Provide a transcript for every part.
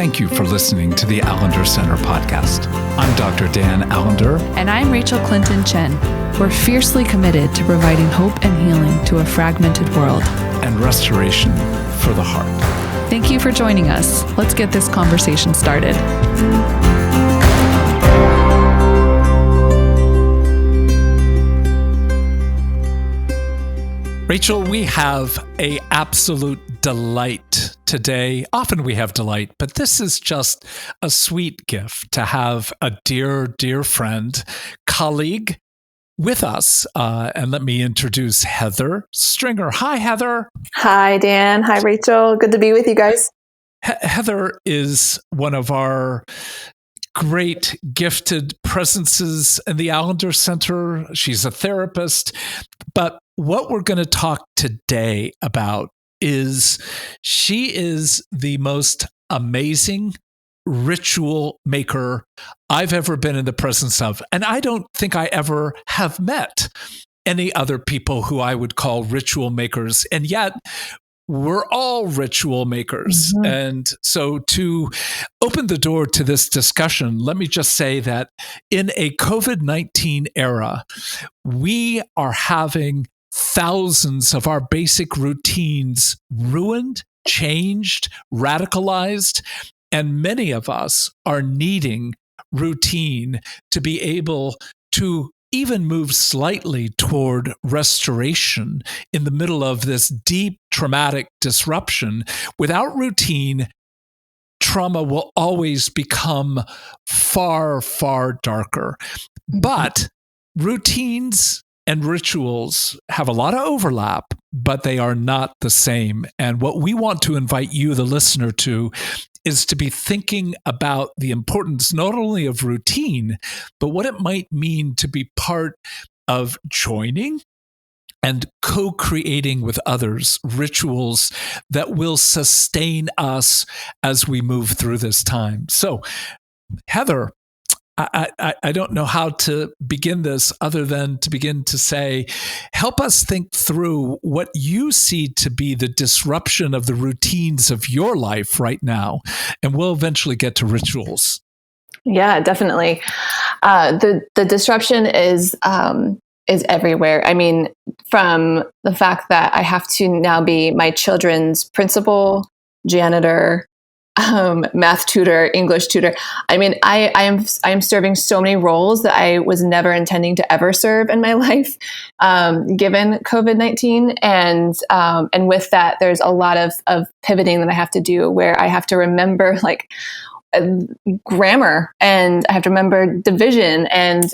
thank you for listening to the Allender Center podcast. I'm Dr. Dan Allender. And I'm Rachael Clinton Chen. We're fiercely committed to providing hope and healing to a fragmented world. And restoration for the heart. Thank you for joining us. Let's get this conversation started. Rachael, we have an absolute delight today. Often we have delight, but this is just a sweet gift to have a dear, dear friend, colleague with us. And let me introduce Heather Stringer. Hi, Heather. Hi, Dan. Hi, Rachael. Good to be with you guys. Heather is one of our great gifted presences in the Allender Center. She's a therapist. But what we're going to talk today about is she is the most amazing ritual maker I've ever been in the presence of. And I don't think I ever have met any other people who I would call ritual makers. And yet we're all ritual makers. Mm-hmm. And so to open the door to this discussion, let me just say that in a COVID-19 era, we are having thousands of our basic routines ruined, changed, radicalized, and many of us are needing routine to be able to even move slightly toward restoration in the middle of this deep traumatic disruption. Without routine, trauma will always become far, far darker. But routines and rituals have a lot of overlap, but they are not the same. And what we want to invite you, the listener, to is to be thinking about the importance not only of routine, but what it might mean to be part of joining and co-creating with others rituals that will sustain us as we move through this time. So, Heather, I don't know how to begin this other than to begin to say, help us think through what you see to be the disruption of the routines of your life right now. And we'll eventually get to rituals. Yeah, definitely. The disruption is everywhere. I mean, from the fact that I have to now be my children's principal, janitor, math tutor, English tutor. I mean, I am serving so many roles that I was never intending to ever serve in my life, given COVID-19. And with that, there's a lot of pivoting that I have to do where I have to remember grammar, and I have to remember division, and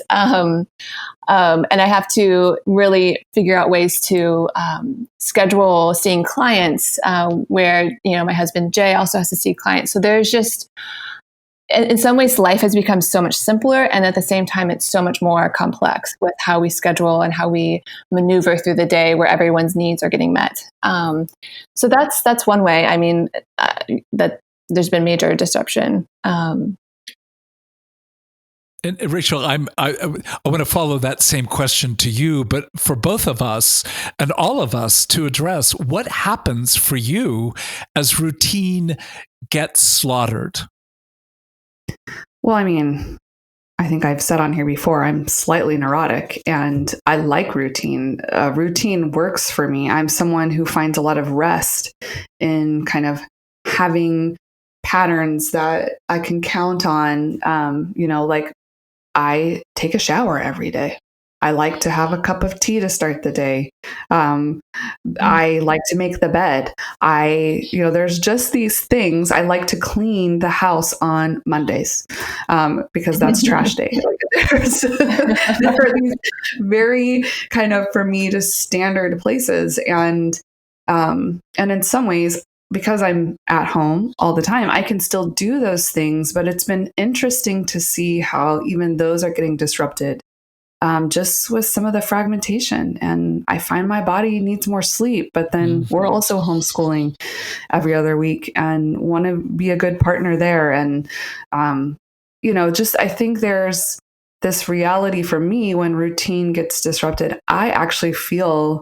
I have to really figure out ways to schedule seeing clients, where, my husband Jay also has to see clients. So there's just, in some ways, life has become so much simpler, and at the same time, it's so much more complex with how we schedule and how we maneuver through the day where everyone's needs are getting met. So that's one way. I mean, that there's been major disruption. And Rachael, I want to follow that same question to you, but for both of us and all of us to address what happens for you as routine gets slaughtered. Well, I mean, I think I've said on here before, I'm slightly neurotic and I like routine. Routine works for me. I'm someone who finds a lot of rest in kind of having patterns that I can count on. Like I take a shower every day. I like to have a cup of tea to start the day. I like to make the bed. There's just these things. I like to clean the house on Mondays because that's trash day. There are these very kind of, for me, just standard places. And in some ways, because I'm at home all the time, I can still do those things, but it's been interesting to see how even those are getting disrupted just with some of the fragmentation. And I find my body needs more sleep, but then we're also homeschooling every other week and want to be a good partner there. And, I think there's this reality for me when routine gets disrupted. I actually feel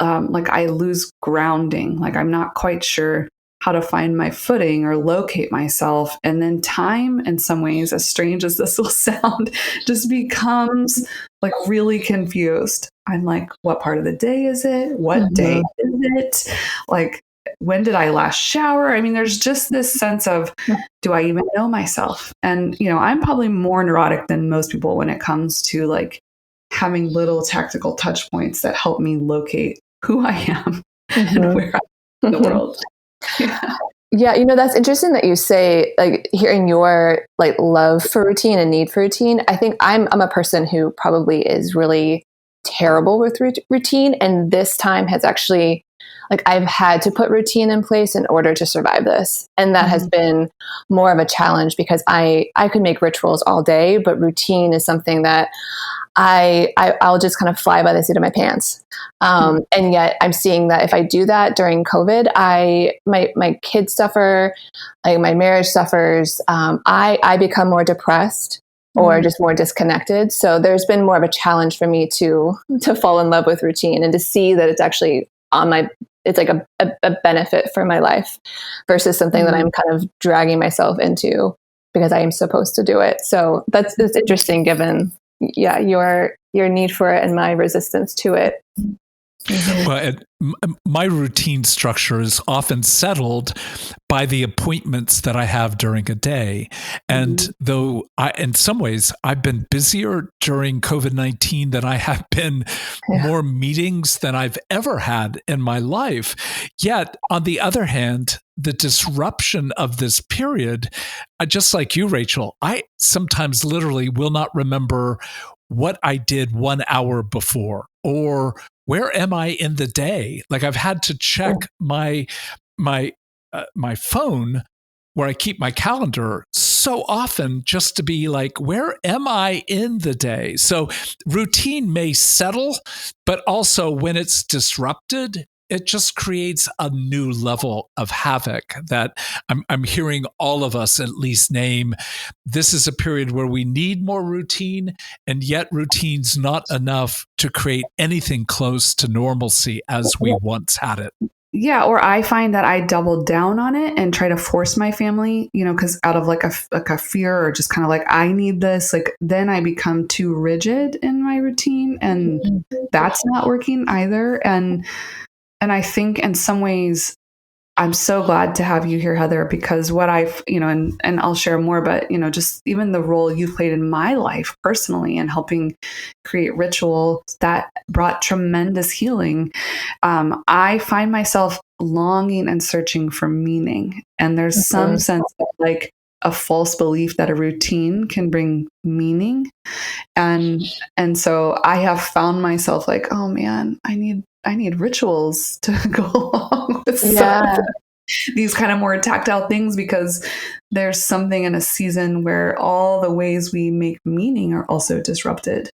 like I lose grounding. Like I'm not quite sure how to find my footing or locate myself. And then time, in some ways, as strange as this will sound, just becomes like really confused. I'm like, what part of the day is it? What day is it? Like, when did I last shower? I mean, there's just this sense of, do I even know myself? And, I'm probably more neurotic than most people when it comes to like having little tactical touch points that help me locate who I am and where I am in the world. Yeah, that's interesting that you say, like, hearing your like love for routine and need for routine. I think I'm a person who probably is really terrible with routine, and this time has actually, like, I've had to put routine in place in order to survive this, and that has been more of a challenge because I could make rituals all day, but routine is something that I'll just kind of fly by the seat of my pants. And yet I'm seeing that if I do that during COVID, my kids suffer, like my marriage suffers. I become more depressed or just more disconnected. So there's been more of a challenge for me to fall in love with routine and to see that it's actually it's like a benefit for my life versus something that I'm kind of dragging myself into because I am supposed to do it. So it's interesting given your need for it and my resistance to it. Well, my routine structure is often settled by the appointments that I have during a day. And though in some ways I've been busier during COVID-19 than I have been more meetings than I've ever had in my life. Yet, on the other hand, the disruption of this period, just like you, Rachel, I sometimes literally will not remember what I did 1 hour before or where am I in the day? Like I've had to check my phone where I keep my calendar so often just to be like, where am I in the day? So routine may settle, but also when it's disrupted, it just creates a new level of havoc that I'm hearing all of us at least name. This is a period where we need more routine, and yet routine's not enough to create anything close to normalcy as we once had it. Yeah, or I find that I double down on it and try to force my family, because out of like a fear or just kind of like, I need this, like then I become too rigid in my routine and that's not working either. And I think in some ways, I'm so glad to have you here, Heather, because what I've, and I'll share more, but, just even the role you've played in my life personally and helping create ritual that brought tremendous healing. I find myself longing and searching for meaning. And there's some sense of like a false belief that a routine can bring meaning. And so I have found myself like, oh man, I need rituals to go along with these kind of more tactile things, because there's something in a season where all the ways we make meaning are also disrupted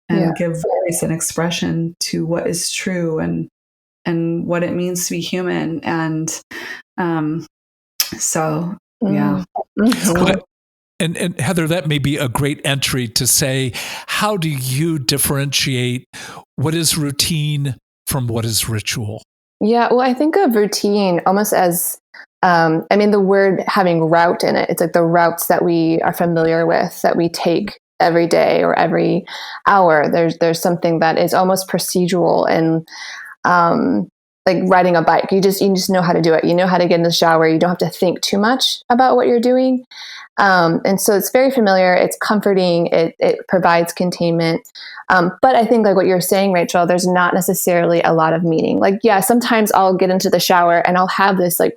and give voice and expression to what is true and what it means to be human. And so, yeah. And Heather, that may be a great entry to say, how do you differentiate what is routine from what is ritual? Yeah, well, I think of routine almost as, the word having route in it. It's like the routes that we are familiar with, that we take every day or every hour. There's something that is almost procedural and like riding a bike. You just know how to do it. You know how to get in the shower. You don't have to think too much about what you're doing. And so it's very familiar. It's comforting. It provides containment. But I think like what you're saying, Rachel, there's not necessarily a lot of meaning. Like, yeah, sometimes I'll get into the shower and I'll have this like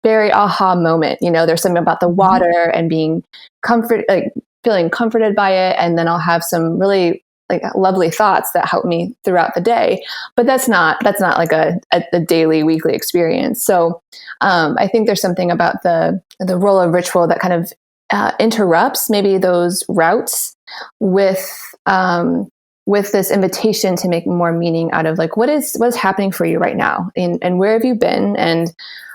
very aha moment. There's something about the water and being feeling comforted by it. And then I'll have some really like lovely thoughts that help me throughout the day. But that's not like a daily, weekly experience. So I think there's something about the role of ritual that kind of interrupts maybe those routes with this invitation to make more meaning out of like what's happening for you right now, and where have you been, and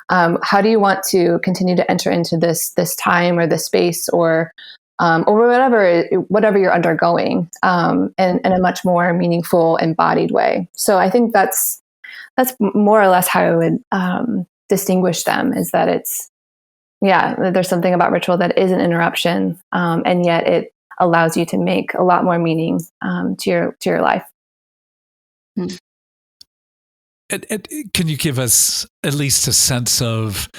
how do you want to continue to enter into this time or this space or whatever you're undergoing in a much more meaningful, embodied way. So I think that's more or less how I would distinguish them, is that there's something about ritual that is an interruption, and yet it allows you to make a lot more meaning to your life. Can you give us at least a sense of,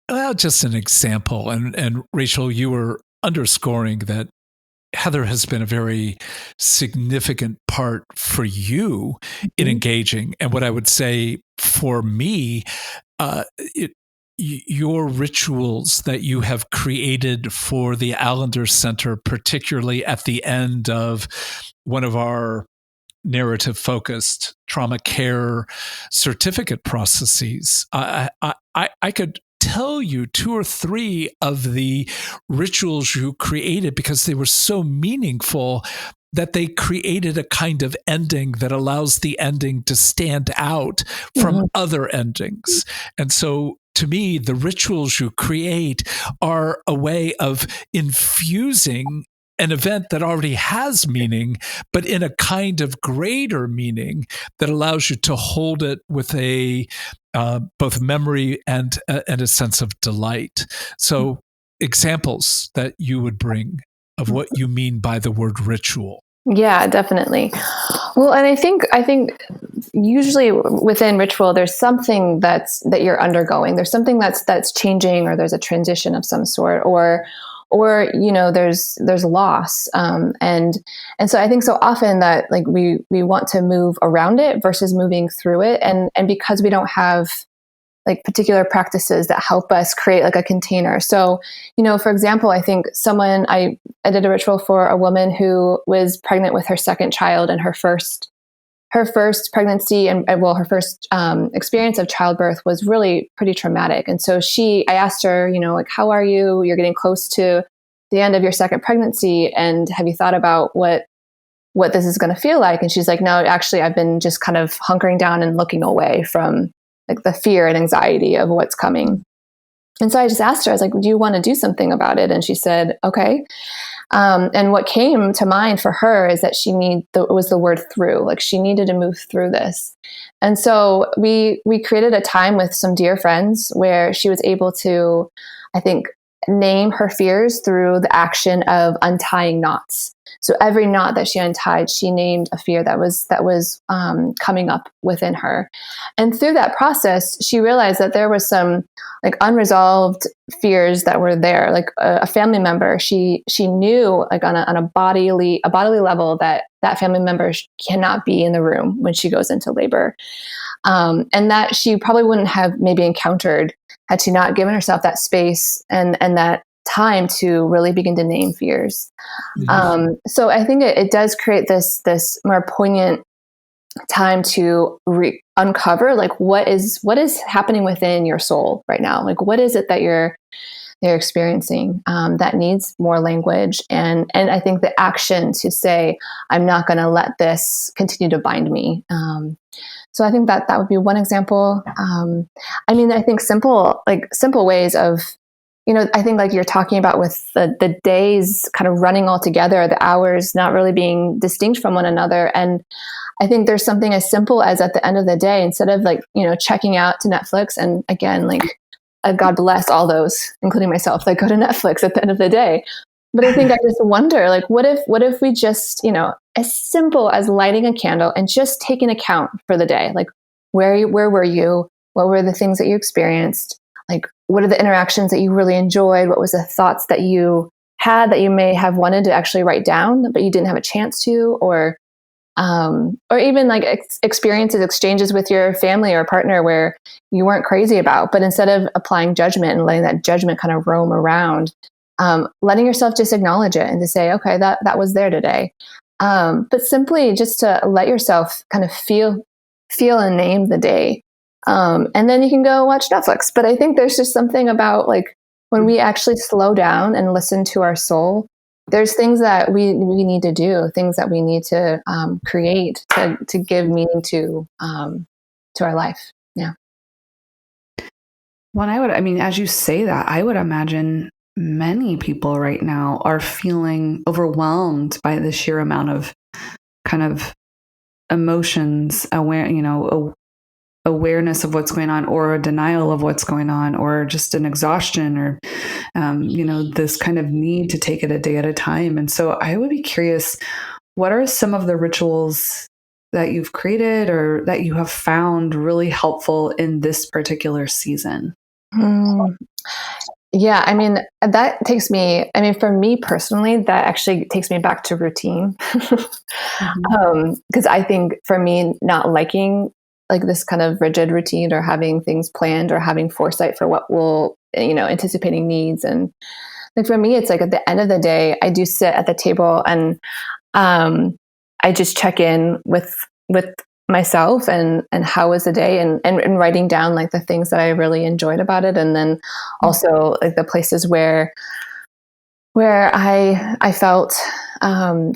well, just an example? And Rachael, you were underscoring that Heather has been a very significant part for you in engaging. And what I would say for me, your rituals that you have created for the Allender Center, particularly at the end of one of our narrative-focused trauma care certificate processes, I could tell you 2 or 3 of the rituals you created because they were so meaningful that they created a kind of ending that allows the ending to stand out from other endings. And so to me, the rituals you create are a way of infusing an event that already has meaning, but in a kind of greater meaning that allows you to hold it with a both memory and a sense of delight. So examples that you would bring of what you mean by the word ritual. Yeah, definitely. Well, and I think usually within ritual, there's something that you're undergoing. There's something that's changing, or there's a transition of some sort, or there's loss, and so I think so often that like we want to move around it versus moving through it, and because we don't have like particular practices that help us create like a container. So, for example, I think I did a ritual for a woman who was pregnant with her second child, and her first pregnancy and her first experience of childbirth was really pretty traumatic. And so I asked her, like, how are you? You're getting close to the end of your second pregnancy. And have you thought about what this is going to feel like? And she's like, no, actually, I've been just kind of hunkering down and looking away from like the fear and anxiety of what's coming. And so I just asked her, I was like, do you want to do something about it? And she said, okay. And what came to mind for her is that was the word through, like she needed to move through this. And so we created a time with some dear friends where she was able to, I think, name her fears through the action of untying knots. So every knot that she untied, she named a fear that was coming up within her. And through that process, she realized that there was some like unresolved fears that were there. Like a family member, she knew like on a bodily level that family member cannot be in the room when she goes into labor, and that she probably wouldn't have maybe encountered had she not given herself that space and that time to really begin to name fears. So I think it does create this more poignant time to uncover like what is happening within your soul right now. Like what is it that you're experiencing that needs more language, and I think the action to say, I'm not going to let this continue to bind me. So I think that would be one example. I mean, I think simple ways of, I think like you're talking about with the days kind of running all together, the hours not really being distinct from one another. And I think there's something as simple as at the end of the day, instead of like, checking out to Netflix, and again, like God bless all those, including myself, that go to Netflix at the end of the day. But I think I just wonder, like, what if we just, as simple as lighting a candle and just taking account for the day, like where were you? What were the things that you experienced? Like, what are the interactions that you really enjoyed? What was the thoughts that you had that you may have wanted to actually write down, but you didn't have a chance to, or even like exchanges with your family or partner where you weren't crazy about, but instead of applying judgment and letting that judgment kind of roam around, letting yourself just acknowledge it and to say, okay, that was there today. But simply just to let yourself kind of feel and name the day. And then you can go watch Netflix. But I think there's just something about like when we actually slow down and listen to our soul, there's things that we need to do, things that we need to create to give meaning to our life. Yeah. As you say that, I would imagine many people right now are feeling overwhelmed by the sheer amount of kind of emotions, awareness of what's going on, or a denial of what's going on, or just an exhaustion, or, this kind of need to take it a day at a time. And so I would be curious, what are some of the rituals that you've created or that you have found really helpful in this particular season? Yeah, I mean, that takes me, for me personally, that actually takes me back to routine. Because I think for me, not liking like this kind of rigid routine or having things planned or having foresight for what will, anticipating needs. And like for me, it's like at the end of the day, I do sit at the table and I just check in with myself and how was the day, and writing down like the things that I really enjoyed about it, and then also like the places where I felt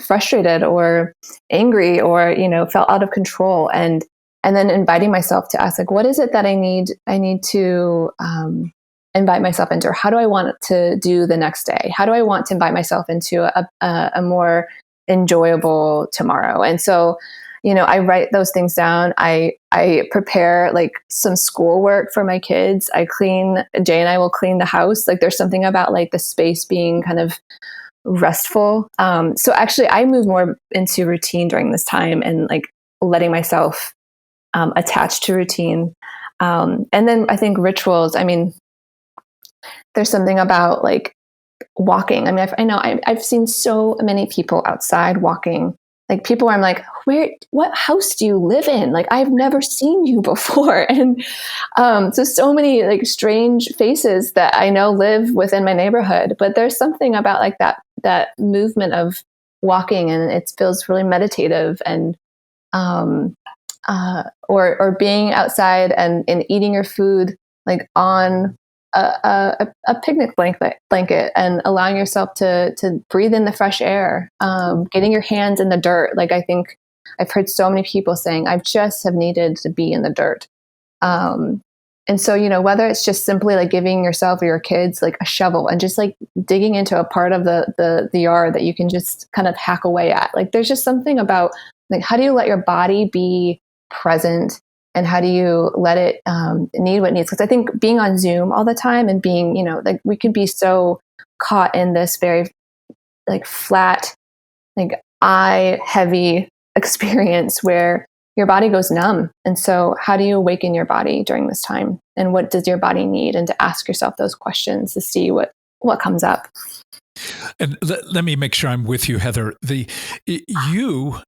frustrated or angry or felt out of control, and then inviting myself to ask like, what is it that I need to invite myself into, or how do I want to do the next day? How do I want to invite myself into a more enjoyable tomorrow? And so I write those things down. I prepare like some schoolwork for my kids. Jay and I will clean the house. Like there's something about like the space being kind of restful. So actually I move more into routine during this time and like letting myself attach to routine. And then I think rituals, there's something about like walking. I've seen so many people outside walking. Like people where I'm like, what house do you live in? Like, I've never seen you before. And so many like strange faces that I know live within my neighborhood, but there's something about like that movement of walking, and it feels really meditative, and or being outside and eating your food like on a picnic blanket and allowing yourself to breathe in the fresh air, getting your hands in the dirt. Like I think I've heard so many people saying, I just have needed to be in the dirt. And so, whether it's just simply like giving yourself or your kids like a shovel and just like digging into a part of the yard that you can just kind of hack away at. Like there's just something about like, how do you let your body be present? And how do you let it need what it needs? Because I think being on Zoom all the time and being, like we could be so caught in this very like flat, like eye heavy experience where your body goes numb. And so how do you awaken your body during this time? And what does your body need? And to ask yourself those questions to see what comes up. And let me make sure I'm with you, Heather. You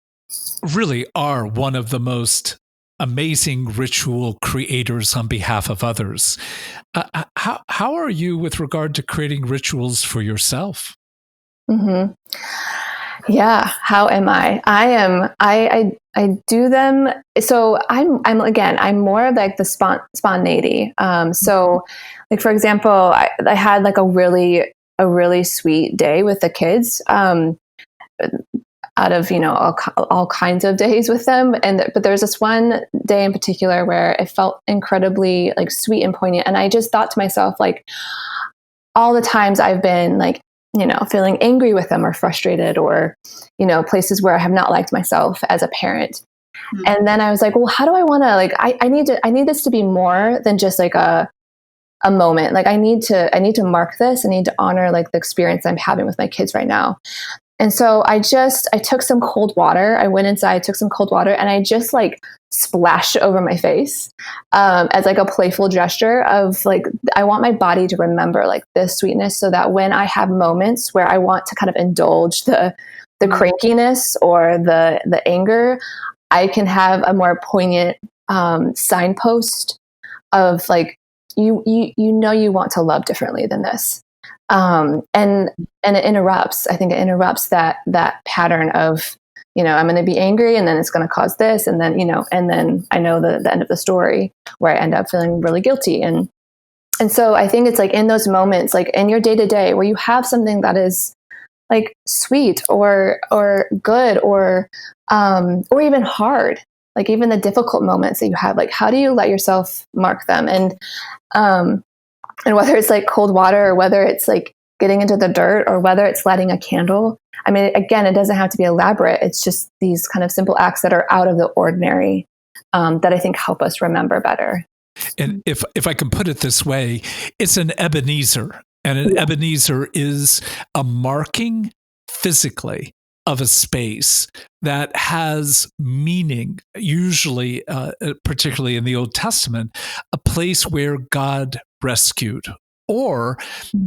really are one of the most amazing ritual creators on behalf of others. How are you with regard to creating rituals for yourself? Mm-hmm. Yeah. How am I? I do them. So I'm more of like the spontaneity. So like, for example, I had like a really sweet day with the kids. Out of all kinds of days with them, but there's this one day in particular where it felt incredibly like sweet and poignant, and I just thought to myself like, all the times I've been like feeling angry with them or frustrated, or places where I have not liked myself as a parent. And then I was like, well, how do I want to like I need this to be more than just like a moment. Like I need to mark this. I need to honor like the experience I'm having with my kids right now. And so I took some cold water. I went inside, took some cold water, and I just like splashed it over my face as like a playful gesture of like, I want my body to remember like this sweetness, so that when I have moments where I want to kind of indulge the crankiness or the anger, I can have a more poignant signpost of like, you want to love differently than this. And it interrupts that pattern of, I'm going to be angry and then it's going to cause this. And then, and then I know the end of the story where I end up feeling really guilty. And so I think it's like in those moments, like in your day to day where you have something that is like sweet or good or even hard, like even the difficult moments that you have, like, how do you let yourself mark them? And whether it's like cold water, or whether it's like getting into the dirt, or whether it's lighting a candle. I mean, again, it doesn't have to be elaborate. It's just these kind of simple acts that are out of the ordinary. that I think help us remember better. And if I can put it this way, it's an Ebenezer. And an Ebenezer is a marking physically of a space that has meaning, usually, particularly in the Old Testament, a place where God rescued, or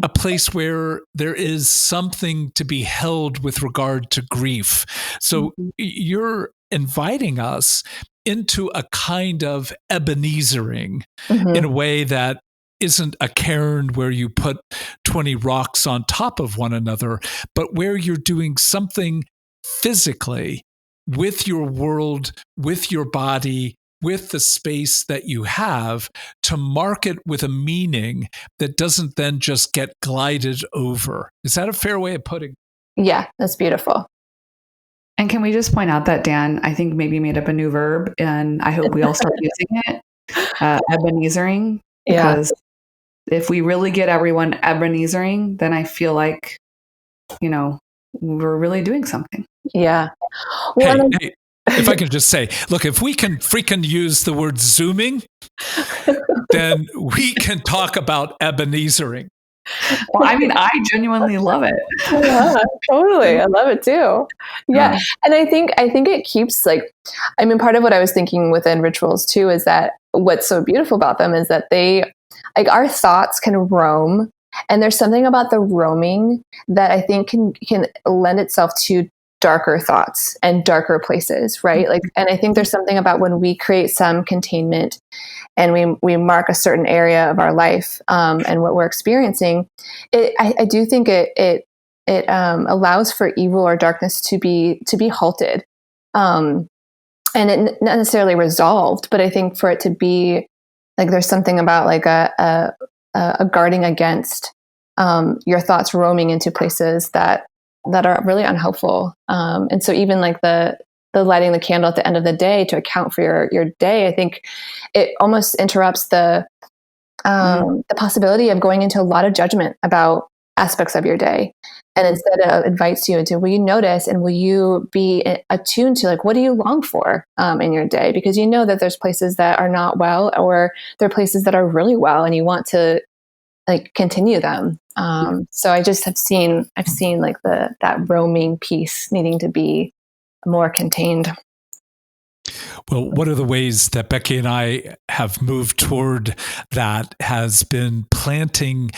a place where there is something to be held with regard to grief. So you're inviting us into a kind of Ebenezering in a way that isn't a cairn where you put 20 rocks on top of one another, but where you're doing something physically with your world, with your body, with the space that you have, to mark it with a meaning that doesn't then just get glided over. Is that a fair way of putting it? Yeah, that's beautiful. And can we just point out that Dan, I think, maybe made up a new verb, and I hope we all start using it, Ebenezering, because if we really get everyone Ebenezering, then I feel like, we're really doing something. Yeah. Well, hey, if I can just say, look, if we can freaking use the word Zooming, then we can talk about Ebenezering. Well, I mean, I genuinely love it. Yeah, totally. I love it too. Yeah. And I think it keeps part of what I was thinking within rituals too is that what's so beautiful about them is that they, our thoughts can roam, and there's something about the roaming that I think can lend itself to darker thoughts and darker places, right? And I think there's something about when we create some containment and we mark a certain area of our life and what we're experiencing, I do think it allows for evil or darkness to be halted, and it not necessarily resolved, but I think for it to be there's something about a guarding against your thoughts roaming into places that are really unhelpful. And so even the lighting the candle at the end of the day to account for your day, I think it almost interrupts the possibility of going into a lot of judgment about aspects of your day. And instead invites you into, will you notice and will you be attuned to what do you long for in your day? Because you know that there's places that are not well, or there are places that are really well, and you want to continue them. So I just I've seen that roaming piece needing to be more contained. Well, one of the ways that Becky and I have moved toward that has been planting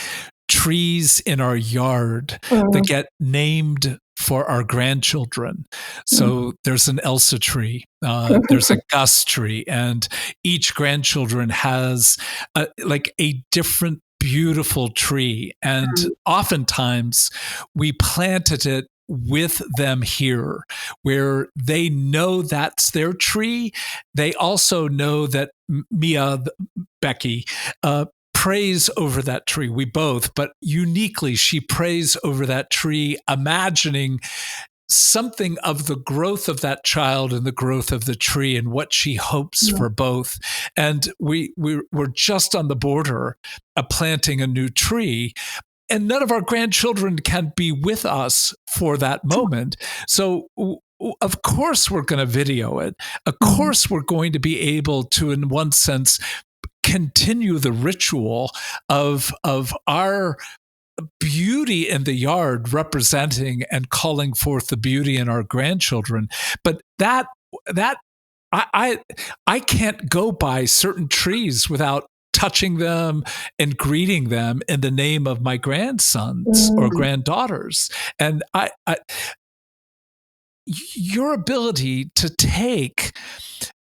trees in our yard that get named for our grandchildren. So there's an Elsa tree, there's a Gus tree, and each grandchildren has a different beautiful tree. And oftentimes we planted it with them here, where they know that's their tree. They also know that Becky, prays over that tree. We both, but uniquely, she prays over that tree, imagining something of the growth of that child and the growth of the tree and what she hopes for both. And we're just on the border of planting a new tree, and none of our grandchildren can be with us for that moment. So of course we're going to video it. Of course we're going to be able to, in one sense, continue the ritual of our beauty in the yard, representing and calling forth the beauty in our grandchildren. But that I can't go by certain trees without touching them and greeting them in the name of my grandsons or granddaughters. And your ability to take,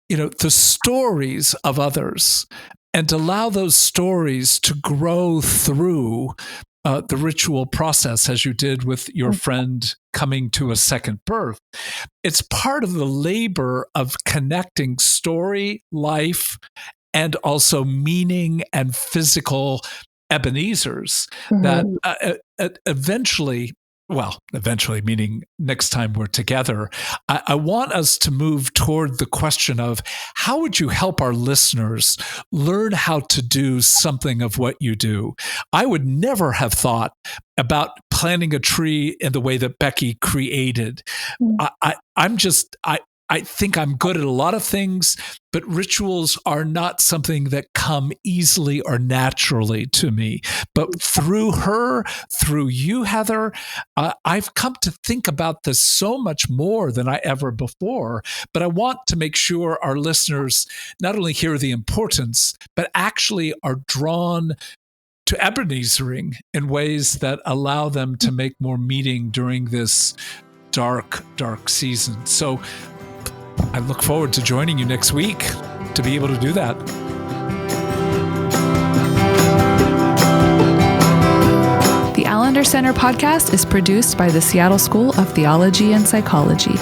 the stories of others and allow those stories to grow through the ritual process, as you did with your friend coming to a second birth. It's part of the labor of connecting story, life, and also meaning and physical Ebenezers that eventually meaning next time we're together, I want us to move toward the question of how would you help our listeners learn how to do something of what you do? I would never have thought about planting a tree in the way that Becky created. I think I'm good at a lot of things, but rituals are not something that come easily or naturally to me. But through her, through you, Heather, I've come to think about this so much more than I ever before. But I want to make sure our listeners not only hear the importance, but actually are drawn to Ebenezering in ways that allow them to make more meaning during this dark, dark season. So I look forward to joining you next week to be able to do that. The Allender Center podcast is produced by the Seattle School of Theology and Psychology.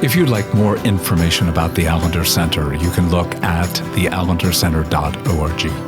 If you'd like more information about the Allender Center, you can look at theallendercenter.org.